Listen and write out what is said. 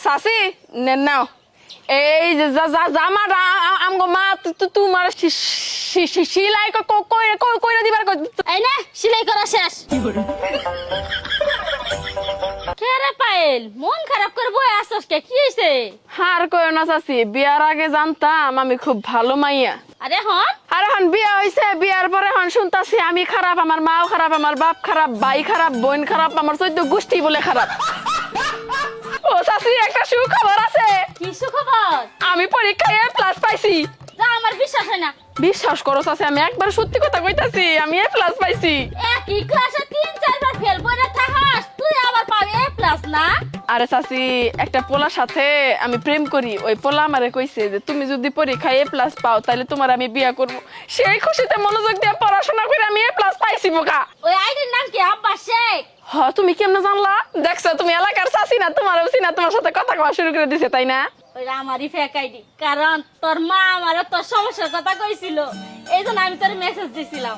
শাসি নেন নাও এই যে জামাটা আমগো মা তোমার সিলাই কইরা দিবার এই না সেলাই করা শেষ কেরে পায়েল মন খারাপ করে বই আসছস কে কি হইছে হার কই না চাচি বিয়ার আগে জানতাম আমি খুব ভালো মাইয়া আরে হন আর এখন বিয়া হইছে বিয়ার পরে এখন শুনতাছি আমি খারাপ আমার মাও খারাপ আমার বাপ খারাপ ভাই খারাপ বোন খারাপ আমার চৈদ্দ গোষ্ঠী বলে খারাপ ও চাচি একটা সুখবর আছে কি সুখবর আমি পরীক্ষায় A+ পাইছি যা আমার বিশ্বাস হয় না বিশ্বাস করো চাচি আমি একবার সত্যি কথা কইতাছি আমি A+ পাইছি একই ক্লাসে 3-4 বার ফেল করে থাকাস তুই আবার পাবি A+ না আরে চাচি একটা পোলার সাথে আমি প্রেম করি ওই পোলা আমারে কইছে যে তুমি যদি পরীক্ষায় A+ পাও তাহলে তোমার আমি বিয়া করব সেই খুশিতে মনোযোগ দিয়ে পড়াশোনা করে আমি A+ পাইছি বোকা ওই আইডির নাম কি আব্বা শেখ হ তুমি কেমনে জানলা দেখছো তুমি এলাকার চাচি না তোমারও চিনা তোমার সাথে কথা কওয়া শুরু করে দিছে তাই না ওই আমারই ফেক আইডি কারণ তোর মা আমারে তোর সমস্যার কথা কইছিল এই জন্য আমি তোর মেসেজ দিছিলাম